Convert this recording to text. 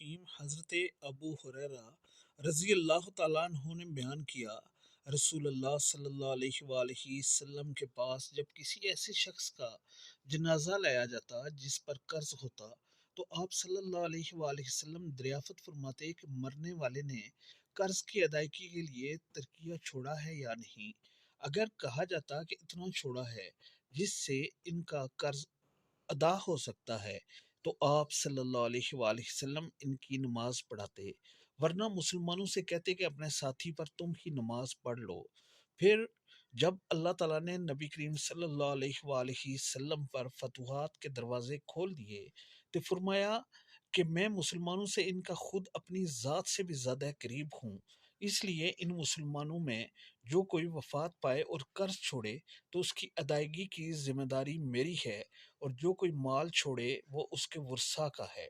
रहीम। हज़रत अबू हुरैरा रज़ी अल्लाह तआला अन्हु ने बयान किया, रसूलुल्लाह सल्लल्लाहु अलैहि वसल्लम के पास जब किसी ऐसे शख्स का जनाजा लाया जाता जिस पर कर्ज होता तो आप सल्लल्लाहु अलैहि वसल्लम दरियाफ़त फरमाते कि मरने वाले ने कर्ज की अदायगी के लिए तरकिया छोड़ा है या नहीं। अगर कहा जाता कि इतना छोड़ा है जिससे इनका कर्ज अदा हो सकता है तो आप सल्लल्लाहु अलैहि वसल्लम इनकी नमाज पढ़ाते, वरना मुसलमानों से कहते कि अपने साथी पर तुम ही नमाज पढ़ लो। फिर जब अल्लाह ताला ने नबी करीम सल्लल्लाहु अलैहि वसल्लम पर फतूहात के दरवाजे खोल दिए तो फरमाया कि मैं मुसलमानों से इनका खुद अपनी ज़ात से भी ज़्यादा करीब हूँ। इसलिए इन मुसलमानों में जो कोई वफात पाए और कर्ज छोड़े तो उसकी अदायगी की जिम्मेदारी मेरी है, और जो कोई माल छोड़े वो उसके वर्सा का है।